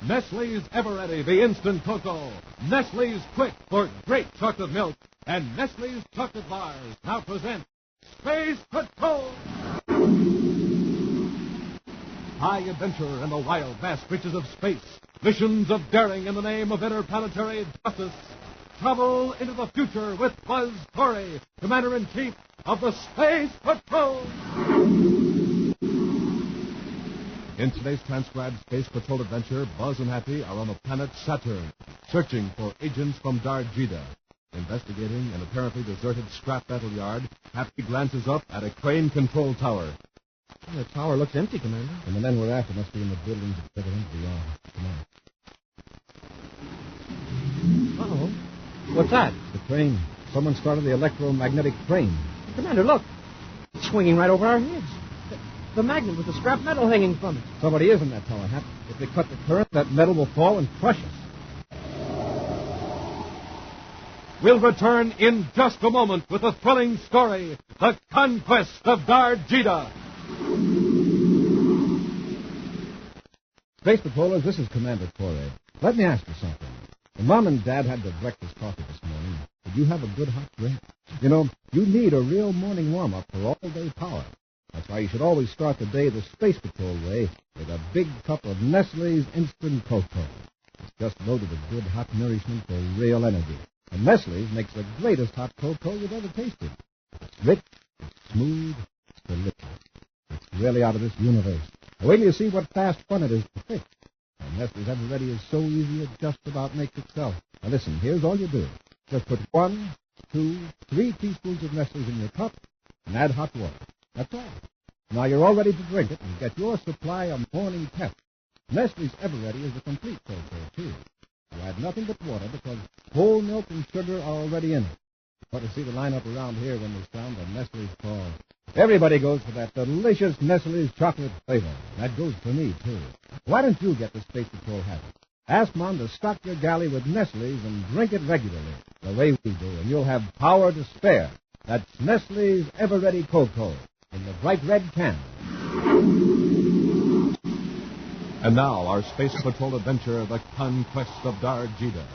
Nestle's Ever-Ready, the instant cocoa. Nestle's Quick for great chocolate milk. And Nestle's chocolate bars now present Space Patrol! High adventure in the wild, vast reaches of space. Missions of daring in the name of interplanetary justice. Travel into the future with Buzz Corry, Commander-in-Chief of the Space Patrol. In today's transcribed Space Patrol adventure, Buzz and Happy are on the planet Saturn, searching for agents from Dargeeda. Investigating an apparently deserted scrap metal yard, Happy glances up at a crane control tower. The tower looks empty, Commander. And the men we're after must be in the buildings that further into the yard. Come on. Uh-oh. What's that? The crane. Someone started the electromagnetic crane. Commander, look. It's swinging right over our heads. The magnet with the scrap metal hanging from it. Somebody is in that tower, Hap. If they cut the current, that metal will fall and crush us. We'll return in just a moment with a thrilling story, The Conquest of Dargeeda. Space Patrollers, this is Commander Corry. Let me ask you something. When Mom and Dad had their breakfast coffee this morning, did you have a good hot drink? You know, you need a real morning warm-up for all-day power. That's why you should always start the day the Space Patrol way with a big cup of Nestle's Instant Cocoa. It's just loaded with good hot nourishment for real energy. And Nestle's makes the greatest hot cocoa you've ever tasted. It's rich, it's smooth, it's delicious. It's really out of this universe. Now, wait till you see what fast fun it is to fix. And Nestle's Ever-Ready is so easy it just about makes itself. Now listen, here's all you do. Just put 1, 2, 3 teaspoons of Nestle's in your cup and add hot water. That's all. Now you're all ready to drink it and get your supply of morning pep. Nestle's Ever-Ready is a complete cocoa, too. You add nothing but water because whole milk and sugar are already in it. You ought to see the lineup around here when they sound the Nestle's call. Everybody goes for that delicious Nestle's chocolate flavor. That goes for me, too. Why don't you get the Space Patrol habit? Ask Mom to stock your galley with Nestle's and drink it regularly, the way we do, and you'll have power to spare. That's Nestle's Ever-Ready Cocoa in the bright red can. And now, our Space Patrol adventure, The Conquest of Dargeeda.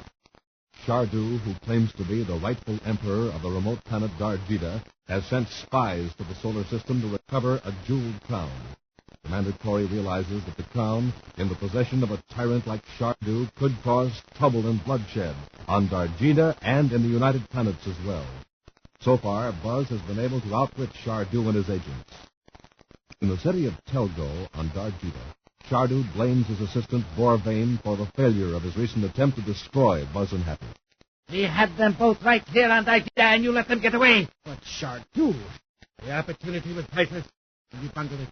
Shardu, who claims to be the rightful emperor of the remote planet Dargeeda, has sent spies to the solar system to recover a jeweled crown. Commander Corry realizes that the crown, in the possession of a tyrant like Shardu, could cause trouble and bloodshed on Dargeeda and in the United Planets as well. So far, Buzz has been able to outwit Shardu and his agents. In the city of Telgo on Dargeeda, Shardu blames his assistant, Vorvane, for the failure of his recent attempt to destroy Buzz and Happy. We had them both right here on Dargeeda, and you let them get away. But Shardu. The opportunity was priceless, and you bungled it.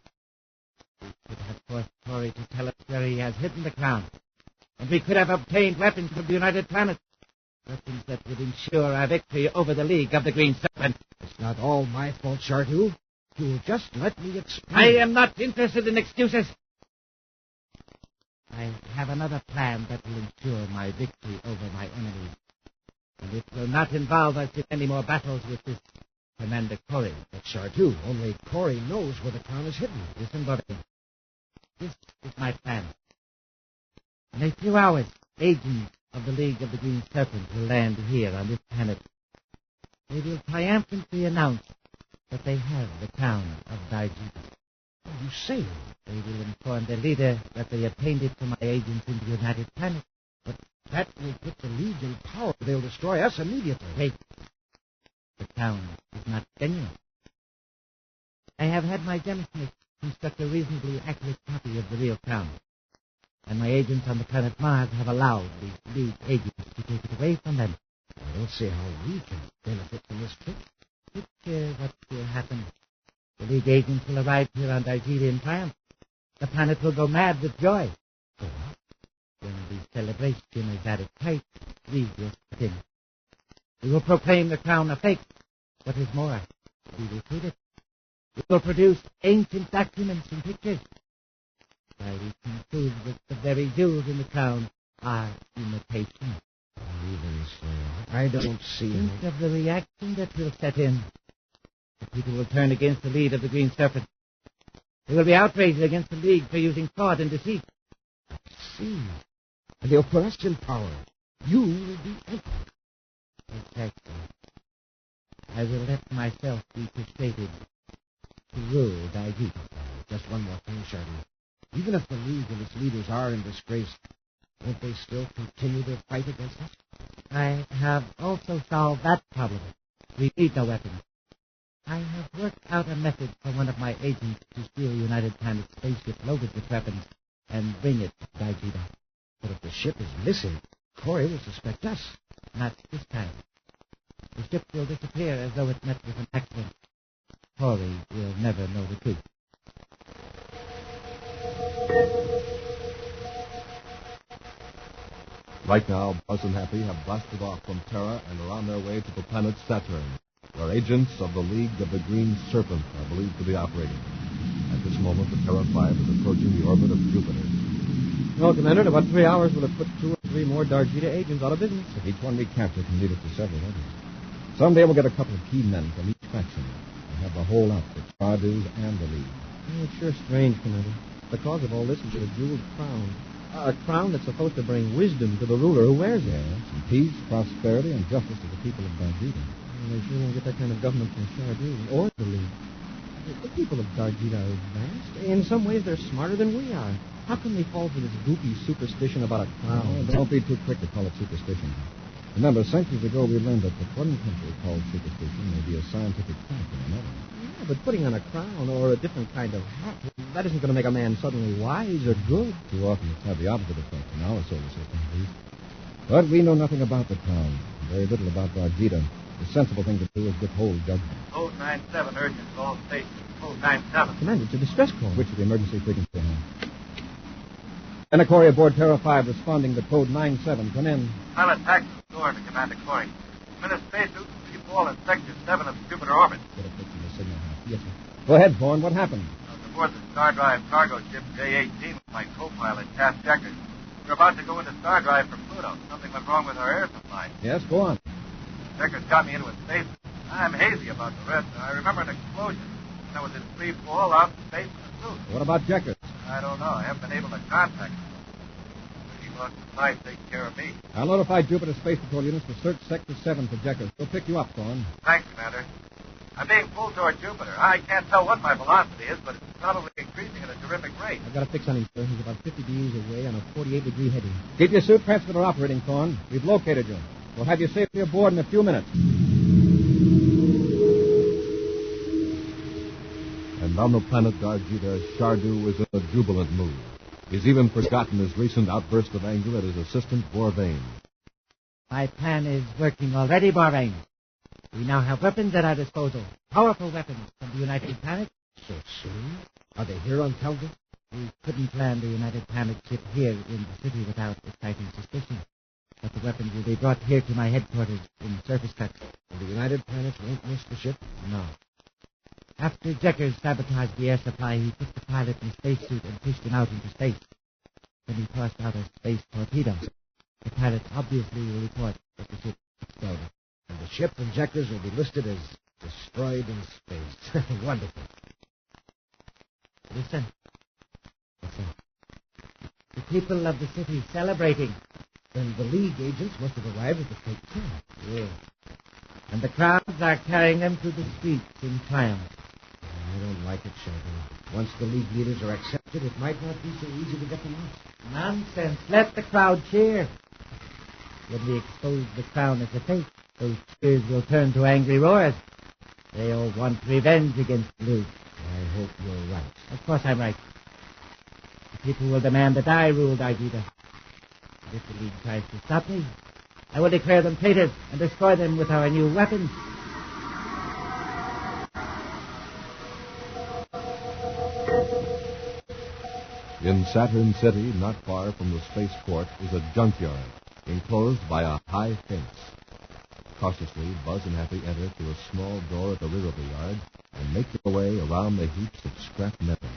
We could have forced Corry to tell us where he has hidden the crown, and we could have obtained weapons from the United Planets. Weapons that would ensure our victory over the League of the Green Serpent. It's not all my fault, Shardu. You'll just let me explain. I am not interested in excuses. I have another plan that will ensure my victory over my enemies. And it will not involve us in any more battles with this Commander Corry. But Shardu, only Corry knows where the crown is hidden. Listen, buddy. This is my plan. In a few hours, agents of the League of the Green Serpent will land here on this planet. They will triumphantly announce that they have the crown of Dargeeda. Oh, you say? They will inform their leader that they obtained it from my agents in the United Planets. But that will put the League in power. They'll destroy us immediately. Wait. The crown is not genuine. I have had my gemsmith construct a reasonably accurate copy of the real crown. And my agents on the planet Mars have allowed the League agents to take it away from them. I don't see how we can benefit from this trick. Picture what will happen. The League agents will arrive here on Dargeeda in triumph. The planet will go mad with joy. Go on. When the celebration is at its height, we will step in. We will proclaim the crown a fake. What is more, we will prove it. We will produce ancient documents and pictures. Why, we can prove that the very jewels in the crown are imitation. Even so, I don't see Think any. of the reaction that will set in. The people will turn against the lead of the Green Serpent. They will be outraged against the League for using fraud and deceit. See, and the oppressive power. You will be emperor. Exactly. I will let myself be persuaded to rule Dargeeda. Just one more thing, Shardy. Even if the League and its leaders are in disgrace, won't they still continue their fight against us? I have also solved that problem. We need no weapons. I have worked out a method for one of my agents to steal United Planet spaceship loaded with weapons and bring it to Dargeeda. But if the ship is missing, Corry will suspect us. Not this time. The ship will disappear as though it met with an accident. Corry will never know the truth. Right now, Buzz and Happy have blasted off from Terra and are on their way to the planet Saturn, where agents of the League of the Green Serpent are believed to be operating. At this moment, the Terra 5 is approaching the orbit of Jupiter. Well, Commander, in about 3 hours, we'll have put 2 or 3 more Dargeeda agents out of business. If each one we capture can lead us to several others. Someday we'll get a couple of key men from each faction and have the whole outfit, Stardews and the League. Oh, it's sure strange, Commander. The cause of all this is a jeweled crown. A crown that's supposed to bring wisdom to the ruler who wears it. Yes, and peace, prosperity, and justice to the people of Dargeeda. Well, they sure won't get that kind of government from Shardu or the League. The people of Dargeeda are advanced. In some ways, they're smarter than we are. How can they fall for this goofy superstition about a crown? Oh, don't be too quick to call it superstition. Remember, centuries ago we learned that what one country called superstition may be a scientific fact in another. Yeah, but putting on a crown or a different kind of hat, that isn't going to make a man suddenly wise or good. Too often it's had the opposite effect in our solar system, at least. But we know nothing about the crown, very little about Dargeeda. The sensible thing to do is withhold judgment. Code 97, urgent, all stations. Code 97. Commander, it's a distress call. Which is the emergency frequency now? Lieutenant Corry aboard Terra 5 responding to code 97. Come in. Pilot taxi door to Commander Corry. I'm in a spacesuit, free fall in Sector 7 of Jupiter orbit. Get a picture of the signal house. Yes, sir. Go ahead, Vaughn. What happened? I was aboard the Star Drive cargo ship J-18 with my co-pilot, Cass Checkers. We're about to go into Star Drive for Pluto. Something went wrong with our air supply. Yes, go on. Checkers got me into a space. I'm hazy about the rest. I remember an explosion. And I was in free fall out in space in a suit. What about Jeckers? I don't know. I haven't been able to contact him. He lost the flight taking care of me. I'll notify Jupiter Space Patrol units to search Sector 7 for Jeckers. We'll pick you up, Vaughn. Thanks, Commander. I'm being pulled toward Jupiter. I can't tell what my velocity is, but it's probably increasing at a terrific rate. I've got a fix on him, sir. He's about 50 degrees away on a 48-degree heading. Keep your suit transmitter operating, Vaughn. We've located you. We'll have you safely aboard in a few minutes. And on the planet Dargeeda, Shardu is in a jubilant mood. He's even forgotten his recent outburst of anger at his assistant, Borvain. My plan is working already, Borvain. We now have weapons at our disposal. Powerful weapons from the United Planet. So soon? Are they here on Talga? We couldn't land the United Planet ship here in the city without exciting suspicion. But the weapons will be brought here to my headquarters in surface cuts. And the United Planets won't miss the ship? No. After Jeckers sabotaged the air supply, he took the pilot in a spacesuit and pushed him out into space. Then he tossed out a space torpedo. The pilot obviously will report that the ship exploded. And the ship and Jeckers will be listed as destroyed in space. Wonderful. Listen. The people of the city celebrating. Then the League agents must have arrived at the fake camp. Yes. And the crowds are carrying them through the streets in triumph. I don't like it, Sheldon. Once the League leaders are accepted, it might not be so easy to get them out. Nonsense. Let the crowd cheer. When we expose the crown as a fake, those cheers will turn to angry roars. They all want revenge against Luke. I hope you're right. Of course I'm right. The people will demand that I rule Dargeeda. And if the League tries to stop me, I will declare them traitors and destroy them with our new weapons. In Saturn City, not far from the spaceport, is a junkyard, enclosed by a high fence. Cautiously, Buzz and Happy enter through a small door at the rear of the yard and make their way around the heaps of scrap metal.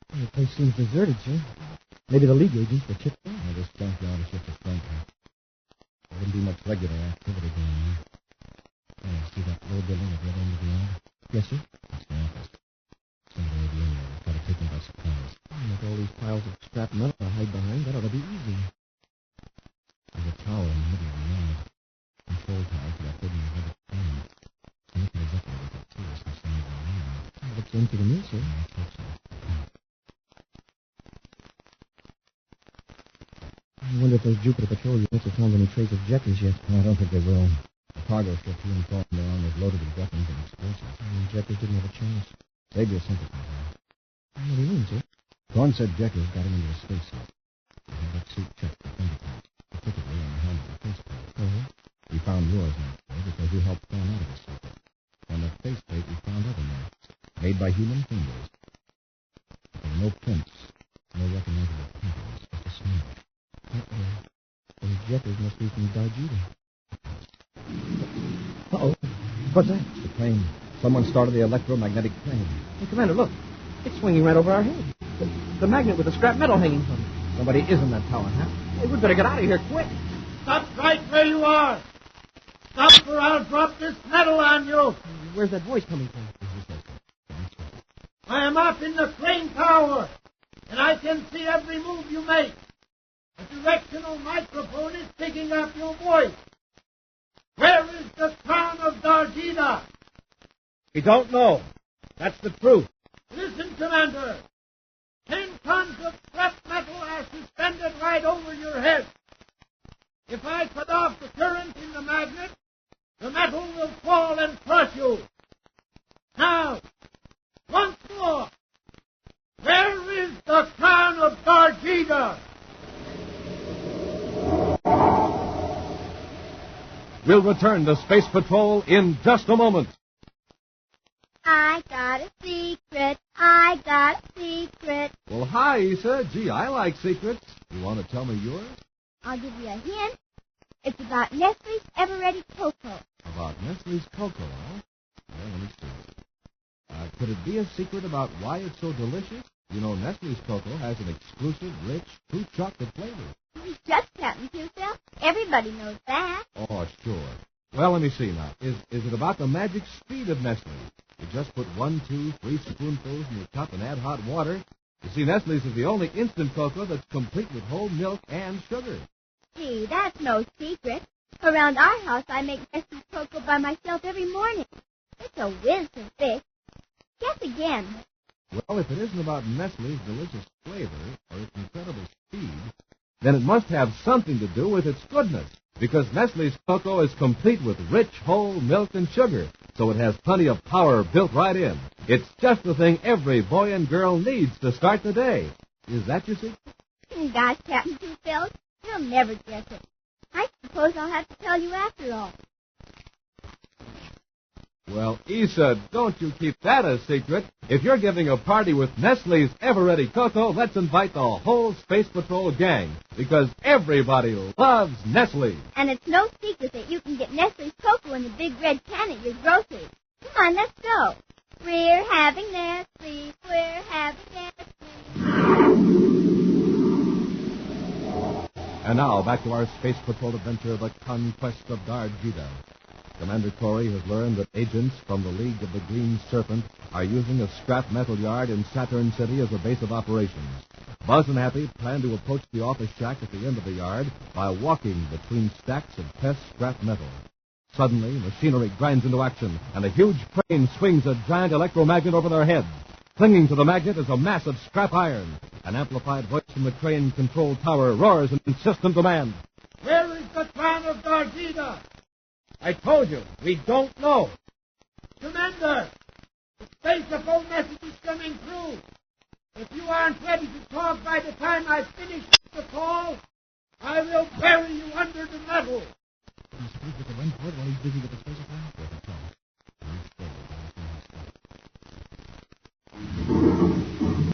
The place seems deserted, sir. Maybe the League agents were chipped off. This junkyard is just a front end. There wouldn't be much regular activity going on. Oh, see that low building at the other end of the yard? Yes, sir. That's the office. Somebody will be in there. We'll try to take them by surprise. With all these piles of scrap metal to hide behind. That ought to be easy. There's a tower in the middle of the yard. Control towers that are hidden ahead of the plane. Look at his upper with it, too, as he's standing around. It looks empty to me, sir. I think so. I wonder if those Jupiter patrol units have found any trace of Jekkies yet. I don't think they will. The cargo ship he informed me on was loaded with weapons and explosives. Jekkies didn't have a chance. They'd be a sympathizer. What do you mean, sir? Thorne said Jekkies got him into the spacesuit. He had that suit checked for fingerprints, particularly on the handle of the faceplate. Uh-huh. We found yours out there because you helped Thorne out of the suit. On the faceplate, we found other marks, made by human fingers. But there were no prints, no recognizable patterns, just a smell. Those Jekkies must be from Dargeeda. Uh-oh. What's that? It's the plane. Someone started the electromagnetic plane. Hey, Commander, look. It's swinging right over our heads. The magnet with the scrap metal hanging from it. Somebody is in that tower, huh? Hey, we'd better get out of here quick. Stop right where you are. Stop or I'll drop this metal on you. Where's that voice coming from? I am up in the crane tower, and I can see every move you make. A directional microphone is picking up your voice. Where is the crown of Dargeeda? We don't know. That's the truth. Listen, Commander. 10 tons of scrap metal are suspended right over your head. If I cut off the current in the magnet, the metal will fall and crush you. Now, once more, where is the crown of Dargeeda? We'll return to Space Patrol in just a moment. I got a secret. I got a secret. Well, hi, Issa. Gee, I like secrets. You want to tell me yours? I'll give you a hint. It's about Nestle's Ever-Ready Cocoa. About Nestle's cocoa, huh? Well, let me see. Could it be a secret about why it's so delicious? You know, Nestle's cocoa has an exclusive, rich, true chocolate flavor. You just happened to, Phil. Everybody knows that. Oh, sure. Well, let me see now. Is it about the magic speed of Nestle? You just put 1, 2, 3 spoonfuls in your cup and add hot water. You see, Nestle's is the only instant cocoa that's complete with whole milk and sugar. Gee, that's no secret. Around our house, I make Nestle's cocoa by myself every morning. It's a whiz to fix. Guess again. Well, if it isn't about Nestle's delicious flavor or its incredible speed, then it must have something to do with its goodness. Because Nestle's cocoa is complete with rich, whole milk and sugar, so it has plenty of power built right in. It's just the thing every boy and girl needs to start the day. Is that your secret? Gosh, Captain Two Phil, you'll never guess it. I suppose I'll have to tell you after all. Well, Issa, don't you keep that a secret. If you're giving a party with Nestle's Ever-Ready Cocoa, let's invite the whole Space Patrol gang, because everybody loves Nestle. And it's no secret that you can get Nestle's cocoa in the big red can at your grocery. Come on, let's go. We're having Nestle. We're having Nestle. And now, back to our Space Patrol adventure, the Conquest of Dargeeda. Commander Corry has learned that agents from the League of the Green Serpent are using a scrap metal yard in Saturn City as a base of operations. Buzz and Happy plan to approach the office shack at the end of the yard by walking between stacks of pressed scrap metal. Suddenly, machinery grinds into action, and a huge crane swings a giant electromagnet over their heads. Clinging to the magnet is a mass of scrap iron. An amplified voice from the crane control tower roars an insistent demand. Where is the crown of Dargeeda? I told you, we don't know. Commander, the Space Patrol message is coming through. If you aren't ready to talk by the time I finish the call, I will bury you under the metal. Can you speak with the wind board while he's busy with the space airplane?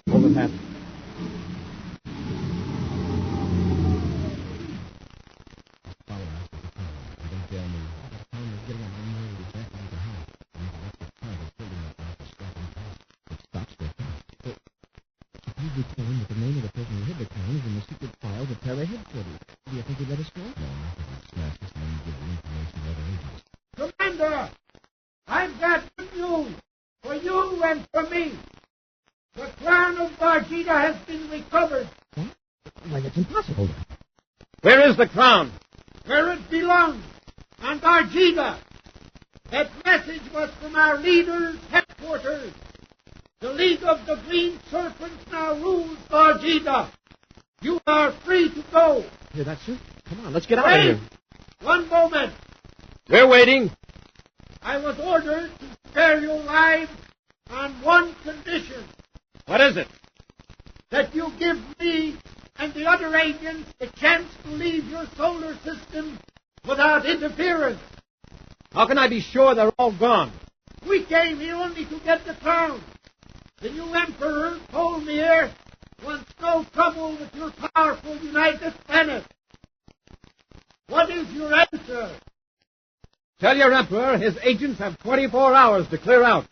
Hold it, Happy. We tell him that the name of the person who hid the crown is in the secret files at Terra headquarters. Do you think he'd let us go? No, I think he'd smash this man and give the information to other agents. Commander, I've got good news for you and for me. The crown of Dargeeda has been recovered. What? Why, that's impossible. Where is the crown? Where it belongs, on Dargeeda. That message was from our leader's headquarters. The League of the Green Serpents now rules Dargeeda. You are free to go. Hear that, sir? Come on, let's get out of here. One moment. We're waiting. I was ordered to spare your lives on one condition. What is it? That you give me and the other agents a chance to leave your solar system without interference. How can I be sure they're all gone? We came here only to get the crown. The new emperor, Thu Mar, wants no trouble with your powerful United Planet. What is your answer? Tell your emperor his agents have 24 hours to clear out.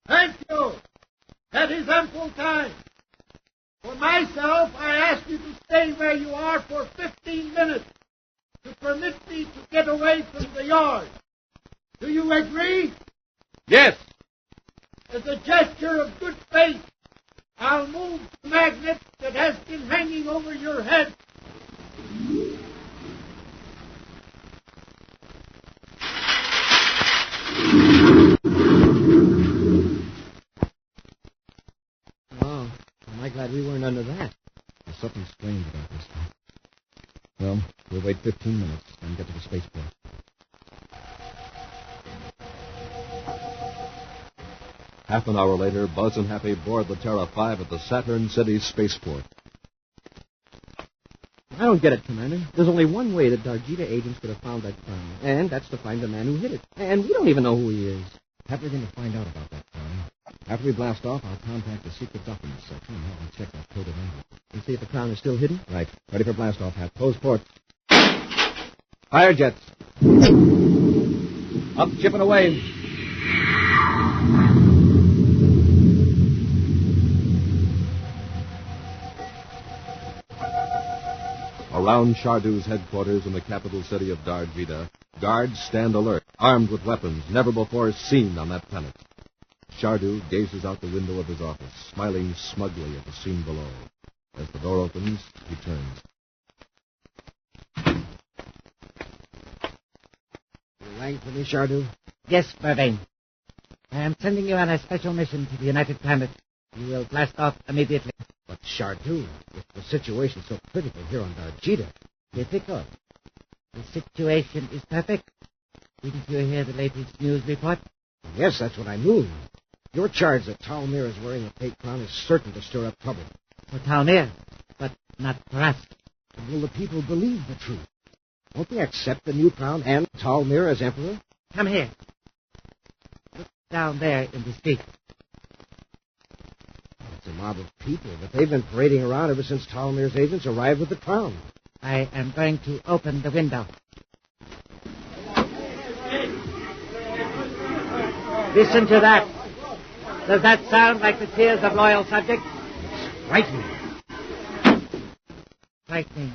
Thank you. That is ample time. For myself, I ask you to stay where you are for 15 minutes to permit me to get away from the yard. Do you agree? Yes. As a gesture of good faith, I'll move the magnet that has been hanging over your head. Oh, am I glad we weren't under that. There's something strange about this thing. Well, we'll wait 15 minutes and get to the spaceport. Half an hour later, Buzz and Happy board the Terra 5 at the Saturn City spaceport. I don't get it, Commander. There's only one way that Dargeeda agents could have found that crown, and that's to find the man who hid it. And we don't even know who he is. We're going to find out about that crown. After we blast off, I'll contact the secret documents section and have them check that coded envelope. And see if the crown is still hidden? Right. Ready for blast off, Hap. Close ports. Fire jets. Up, chipping away. Around Shardu's headquarters in the capital city of Dargeeda, guards stand alert, armed with weapons never before seen on that planet. Shardu gazes out the window of his office, smiling smugly at the scene below. As the door opens, he turns. You rang for me, Shardu? Yes, Burbain. I am sending you on a special mission to the United Planet. You will blast off immediately. But, Shardu, if the situation's so critical here on Dargeeda... Difficult. The situation is perfect. Didn't you hear the latest news report? Yes, that's what I mean. Your charge that Thu Mar is wearing a fake crown is certain to stir up trouble. For Thu Mar, but not for us. And will the people believe the truth? Won't they accept the new crown and Thu Mar as emperor? Come here. Look down there in the street. It's a mob of people, but they've been parading around ever since Thu Mar's agents arrived with the crown. I am going to open the window. Listen to that. Does that sound like the cheers of loyal subjects? It's frightening. Frightening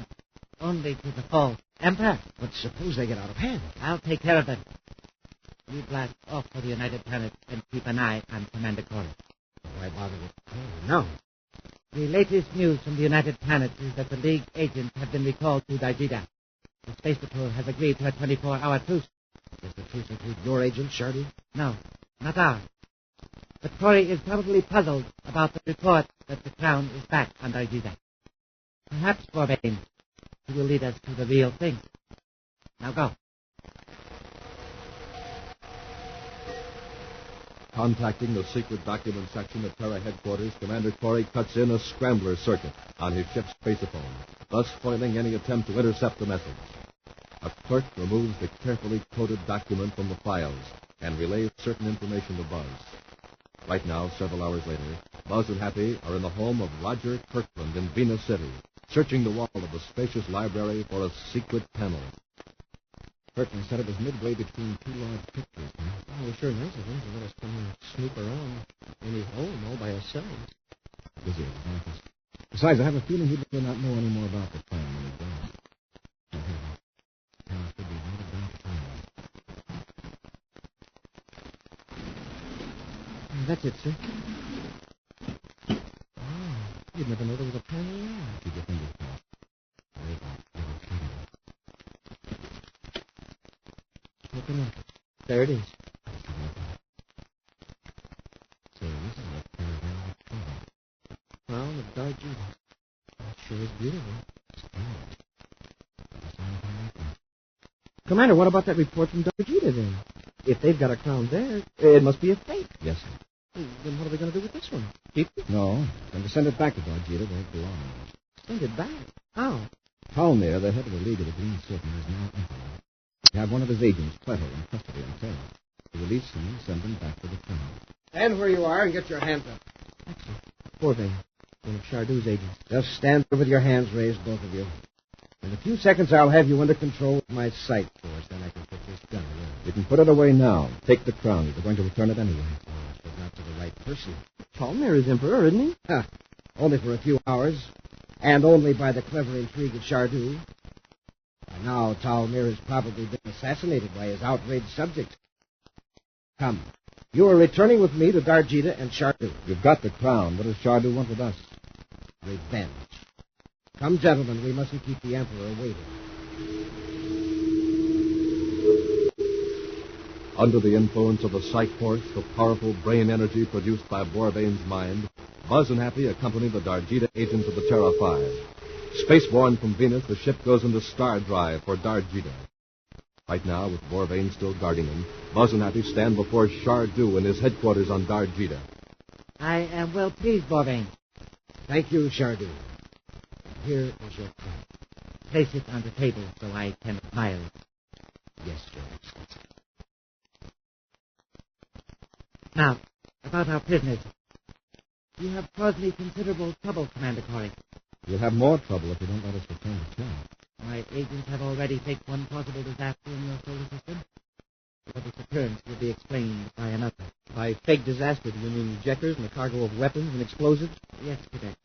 only to the false emperor. But suppose they get out of hand. I'll take care of them. You blast off for the United Planet and keep an eye on Commander Corry. Why bother with Corry? No. The latest news from the United Planet is that the League agents have been recalled to Dargeeda. The Space Patrol has agreed to a 24-hour truce. Does the truce include your agent, Shardu? No, not ours. But Corry is probably puzzled about the report that the crown is back on Dargeeda. Perhaps, Burbain, he will lead us to the real thing. Now go. Contacting the secret document section at Terra headquarters, Commander Corry cuts in a scrambler circuit on his ship's spaceophone, thus foiling any attempt to intercept the message. A clerk removes the carefully coded document from the files and relays certain information to Buzz. Right now, several hours later, Buzz and Happy are in the home of Roger Kirkland in Venus City, searching the wall of the spacious library for a secret panel. Kirkland said it was midway between two large pictures. Oh, it was sure nice of him to let us come and snoop around in his home all by ourselves. Busy at his office. Besides, I have a feeling he may not know any more about the plan than he does. So here, now it could be right about time. That's it, sir. Oh, you'd never know there was a panel there. Keep your fingers crossed. looking at it. There it is. Say, this is a caravan of trouble. Crown of Dargeeda. That sure is beautiful. Commander, what about that report from Dargeeda, then? If they've got a crown there, it must be a fake. Yes, sir. Then what are they going to do with this one? Keep it? No, going to send it back to Dargeeda where it belongs. Send it back? How? Thu Mar, the head of the League of the Green Serpent, is now emperor. We have one of his agents, Cleto, in custody until to release him and send him back to the crown. Stand where you are and get your hands up. Corvée, one of Chardou's agents. Just stand there with your hands raised, both of you. In a few seconds, I'll have you under control with my sight force. Then I can put this gun away. You can put it away now. Take the crown. You're going to return it anyway. Oh, but not to the right person. Thu Mar is emperor, isn't he? Only for a few hours, and only by the clever intrigue of Chardou. By now, Thu Mar has probably been assassinated by his outraged subjects. Come. You are returning with me to Dargeeda and Chardou. You've got the crown. What does Chardou want with us? Revenge. Come, gentlemen, we mustn't keep the Emperor waiting. Under the influence of the psych force, the powerful brain energy produced by Borvain's mind, Buzz and Happy accompany the Dargeeda agents of the Terra 5. Spaceborne from Venus, the ship goes into star drive for Dargeeda. Right now, with Borvain still guarding him, Buzz and Happy stand before Chardou in his headquarters on Dargeeda. I am well pleased, Borvain. Thank you, Chardou. Here is your crown. Place it on the table so I can admire it. Yes, Your Excellency. Now, about our prisoners. You have caused me considerable trouble, Commander Corry. You'll have more trouble if you don't let us return the crown. My agents have already faked one possible disaster in your solar system. Your disappearance will be explained by another. By fake disaster, do you mean injectors and a cargo of weapons and explosives? Yes, Cadet.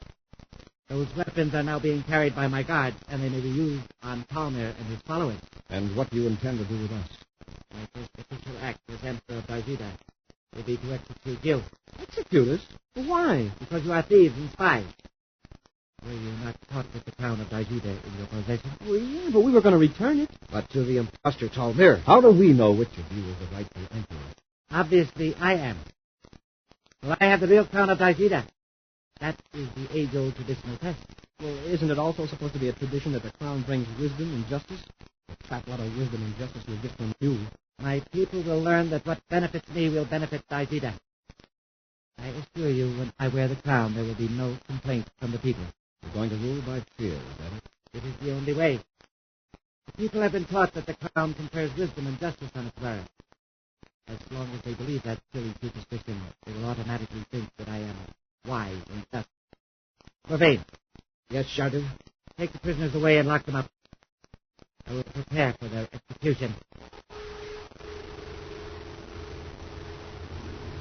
Those weapons are now being carried by my guards, and they may be used on Thu Mar and his followers. And what do you intend to do with us? My first official act as Emperor of Dargeeda will be to execute you. Execute us? Why? Because you are thieves and spies. Were you not caught with the crown of Dargeeda in your possession? Well, yeah, but we were going to return it. But to the impostor Thu Mar. How do we know which of you is the rightful emperor? Obviously, I am. So I have the real crown of Dargeeda. That is the age-old traditional test. Well, isn't it also supposed to be a tradition that the crown brings wisdom and justice? A fat lot of wisdom and justice will get from you. My people will learn that what benefits me will benefit Dargeeda. I assure you, when I wear the crown, there will be no complaint from the people. You're going to rule by fear, is that it? It is the only way. The people have been taught that the crown confers wisdom and justice on its wearer. As long as they believe that silly superstition, they will automatically think that I am wise and just. Borvain. Yes, Chardou? Take the prisoners away and lock them up. I will prepare for their execution.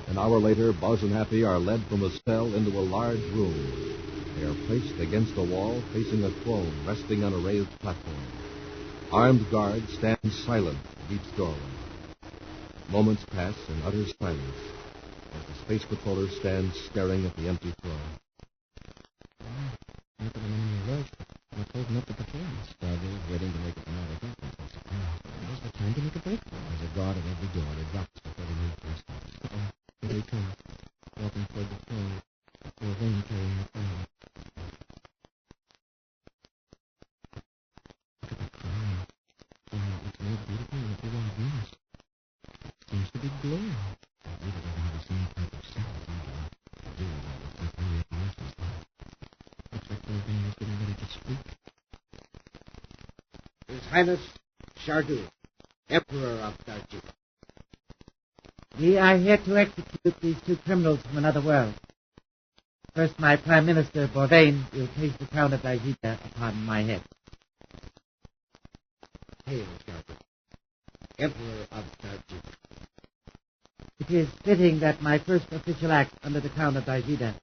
An hour later, Buzz and Happy are led from a cell into a large room. They are placed against a wall facing a throne resting on a raised platform. Armed guards stand silent at each doorway. Moments pass in utter silence as the space patroller stands staring at the empty throne. Not that I'm in any rush, but we're holding up the performance. Chardou is waiting to make it another jump until surprise. Now's the time to make a break. There's a guard at every door. They drops before they move their steps. Here he comes, walking toward the throne, Borvain carrying the crown. Look at the crown. Wow, it's more beautiful than if you were on Venus. It seems to be glowing. Dargeeda doesn't have the same type of cells either. The real one is superior emotions like. Looks like Borvain is getting ready to speak. His Highness Chardou, Emperor of Dargeeda. We are here to execute these two criminals from another world. First, my Prime Minister, Borvain, will place the crown of Dargeeda upon my head. Hail, Chardou, Emperor of Dargeeda. It is fitting that my first official act under the crown of Dargeeda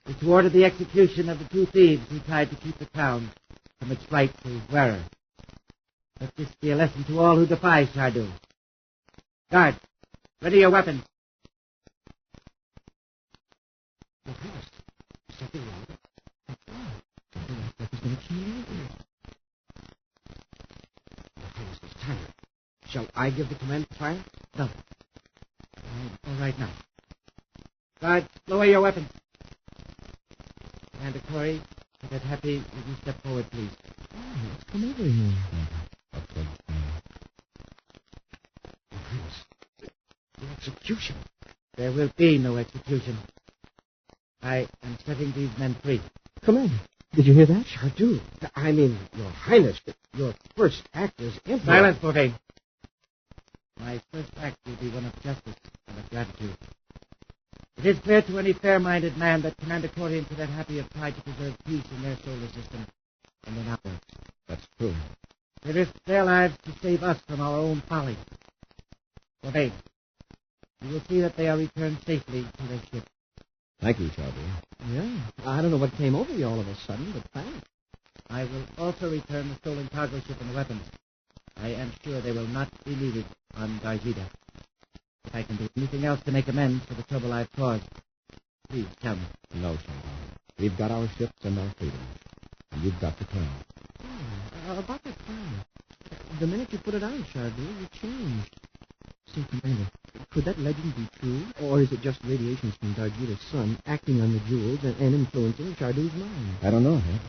is to order the execution of the two thieves who tried to keep the crown from its rightful wearer. Let this be a lesson to all who defy Chardou. Guards, ready your weapons. Your Highness, something wrong? What's wrong? Something like that is going to kill you. Your Highness is tired. Shall I give the command to fire? No. All right now. Guards, lower your weapons. Commander Corry, Cadet Happy, will you step forward, please? Oh, let's come over here. The execution. There will be no execution. I am setting these men free. Commander, did you hear that? Chardu. I mean, Your Highness, your first act as Emperor. Silence, Portrayed. My first act will be one of justice and of gratitude. It is clear to any fair-minded man that Commander Corry and Cadet Happy have tried to preserve peace in their solar system and in ours. That's true. They risked their lives to save us from our own folly. Portrayed, you will see that they are returned safely to their ship. Thank you, Charlie. Yeah. I don't know what came over you all of a sudden, but thanks. I will also return the stolen cargo ship and the weapons. I am sure they will not be needed on Dargeeda. If I can do anything else to make amends for the trouble I've caused, please tell me. No, Charlie. We've got our ships and our freedom. And you've got the crown. Oh, about that crown. The minute you put it on, Chardu, you changed. Say, Commander, could that legend be true? Or is it just radiations from Dargeeda's sun acting on the jewels and influencing Chardu's mind? I don't know, Hank.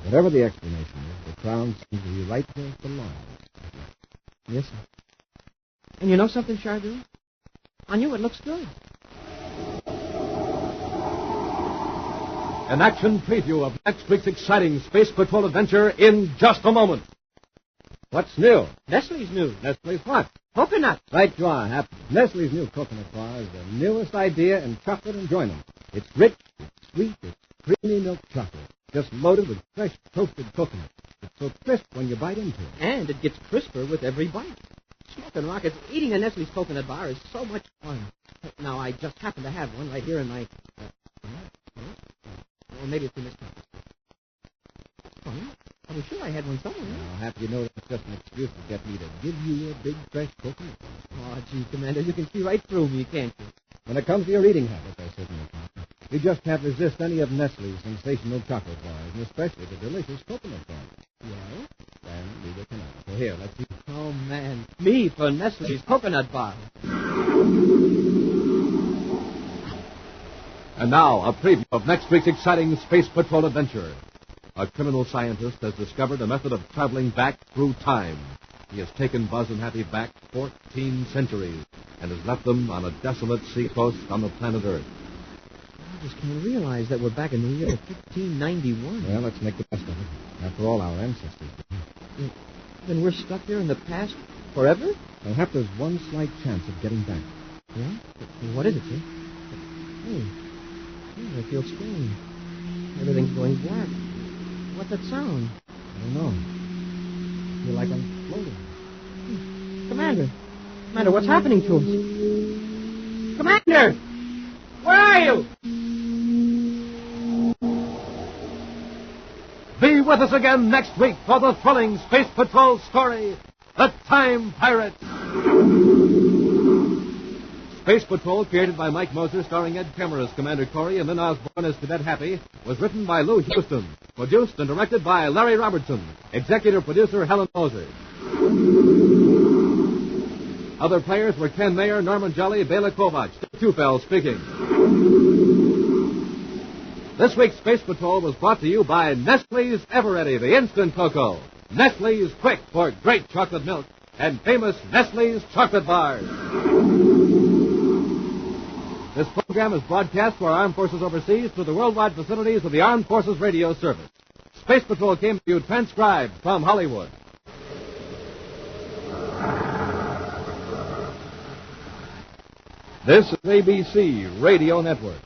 Whatever the explanation is, the crown seems to be right where it belongs. Yes, sir. And you know something, Chardu? On you, it looks good. An action preview of next week's exciting Space Patrol adventure in just a moment. What's new? Nestle's new. Nestle's what? Coconut. Right you are, Hap. Nestle's new coconut bar is the newest idea in chocolate enjoyment. It's rich, it's sweet, it's creamy milk chocolate, just loaded with fresh toasted coconut. It's so crisp when you bite into it. And it gets crisper with every bite. Smoking rockets, eating a Nestle's coconut bar is so much fun. Now, I just happen to have one right here in my... or maybe it's in this pocket. Funny. I was sure I had one somewhere. Now, Hap, you know that's just an excuse to get me to give you a big fresh coconut bar. Oh, gee, Commander, you can see right through me, can't you? When it comes to your eating habits, I certainly can. You just can't resist any of Nestle's sensational chocolate bars, and especially the delicious coconut bars. Well? And neither can I. So here, let's see. Oh, man. Me for Nestle's coconut bar. And now, a preview of next week's exciting Space Patrol adventure. A criminal scientist has discovered a method of traveling back through time. He has taken Buzz and Happy back 14 centuries and has left them on a desolate seacoast on the planet Earth. I just can't realize that we're back in the year 1591. Well, let's make the best of it. After all, our ancestors did. Then we're stuck there in the past forever? Well, Hap, there's one slight chance of getting back. Yeah? What is it, sir? Hey, I feel strange. Everything's going black. What's that sound? I don't know. I feel like I'm floating. Commander, what's happening to us? Commander! Where are you? Be with us again next week for the thrilling Space Patrol story, The Time Pirates. Space Patrol, created by Mike Moser, starring Ed Kemmer as Commander Corry and Lynn Osborn as Cadet Happy, was written by Lou Houston, produced and directed by Larry Robertson, executive producer Helen Moser. Other players were Ken Mayer, Norman Jolly, Bela Kovac, Steve Tufel speaking. This week's Space Patrol was brought to you by Nestle's Eveready, the instant cocoa, Nestle's Quick for great chocolate milk, and famous Nestle's chocolate bars. This program is broadcast to our armed forces overseas through the worldwide facilities of the Armed Forces Radio Service. Space Patrol came to you transcribed from Hollywood. This is ABC Radio Network.